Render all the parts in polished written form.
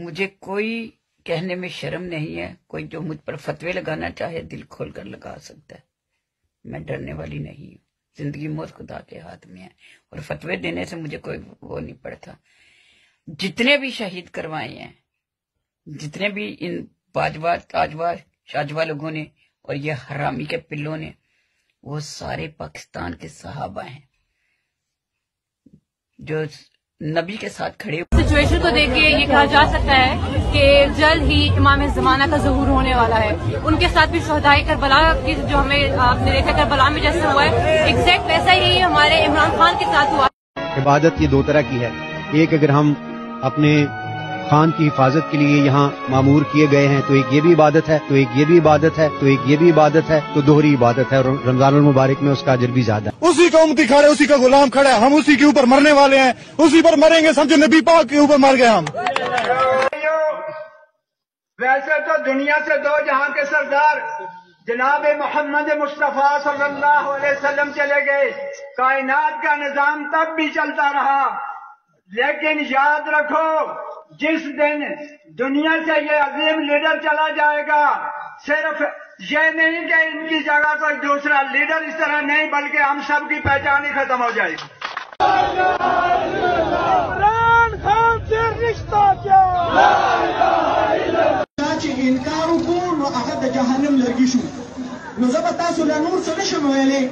مجھے کوئی کہنے میں شرم نہیں ہے، کوئی جو مجھ پر فتوے لگانا چاہے دل کھول کر لگا سکتا ہے، میں ڈرنے والی نہیں ہوں۔ زندگی موت خدا کے ہاتھ میں ہے، اور فتوے دینے سے مجھے کوئی وہ نہیں پڑتا۔ جتنے بھی شہید کروائے ہیں، جتنے بھی ان باجوہ تاجوہ شاجوہ لوگوں نے اور یہ حرامی کے پلوں نے، وہ سارے پاکستان کے صحابہ ہیں جو نبی کے ساتھ کھڑے۔ سچویشن کو دیکھ کے یہ کہا جا سکتا ہے کہ جلد ہی امام زمانہ کا ظہور ہونے والا ہے۔ ان کے ساتھ بھی شہدائے کربلا کی جو ہمیں آپ نے دیکھا کربلا میں جیسے ہوا ہے، ایگزیکٹ ویسا ہی ہمارے عمران خان کے ساتھ ہوا۔ عبادت یہ دو طرح کی ہے، ایک اگر ہم اپنے خان کی حفاظت کے لیے یہاں معمور کیے گئے ہیں تو ایک یہ بھی عبادت ہے، تو ایک یہ بھی عبادت ہے، تو ایک یہ بھی عبادت ہے، تو دوہری عبادت ہے، اور رمضان المبارک میں اس کا اجر بھی زیادہ ہے۔ اسی کا امتی کھڑا ہے، اسی کا غلام کھڑا ہے، ہم اسی کے اوپر مرنے والے ہیں، اسی پر مریں گے، سمجھو نبی پاک کے اوپر مر گئے ہم۔ ویسے تو دنیا سے دو جہاں کے سردار جناب محمد مصطفیٰ صلی اللہ علیہ وسلم چلے گئے، کائنات کا نظام تب بھی چلتا رہا، لیکن یاد رکھو جس دن دنیا سے یہ عظیم لیڈر چلا جائے گا، صرف یہ نہیں کہ ان کی جگہ کوئی دوسرا لیڈر اس طرح نہیں، بلکہ ہم سب کی پہچان ہی ختم ہو جائے گی۔ عمران خان سے رشتہ کیا؟ انکار وکړو نو هغه د جهنم لرګي شو. نو زه به تاسو له نور څه نشم ویلی،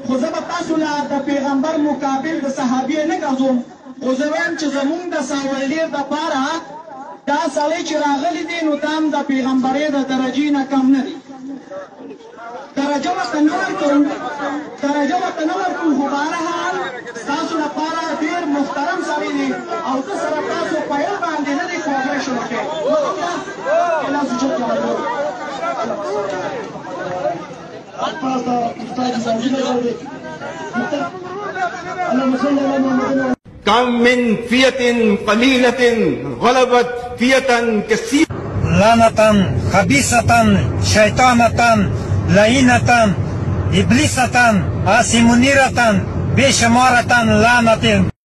خو زه به تاسو له د پیغمبر مقابل د صحابي نه ګرځوم، خو زه وایم چې زمونږ د ساولډیر دپاره دا سړی چې راغلی دی نو دا هم د پیغمبرۍ د درجې نه کم نه دی. درجه ورته نه ورکوو، خو بهرحال ستاسو لپاره ډېر محترم سړی دی او زه سره تاسو په یو باندې نه دی کوپریشن وکړئ. کم من فیۃ قلیلۃ غلبت فیۃ کثیرۃ لعنتاً خبیثۃ شیطانۃ لعینۃ ابلیسۃ آسمنیرۃ بے شمارۃ لعنت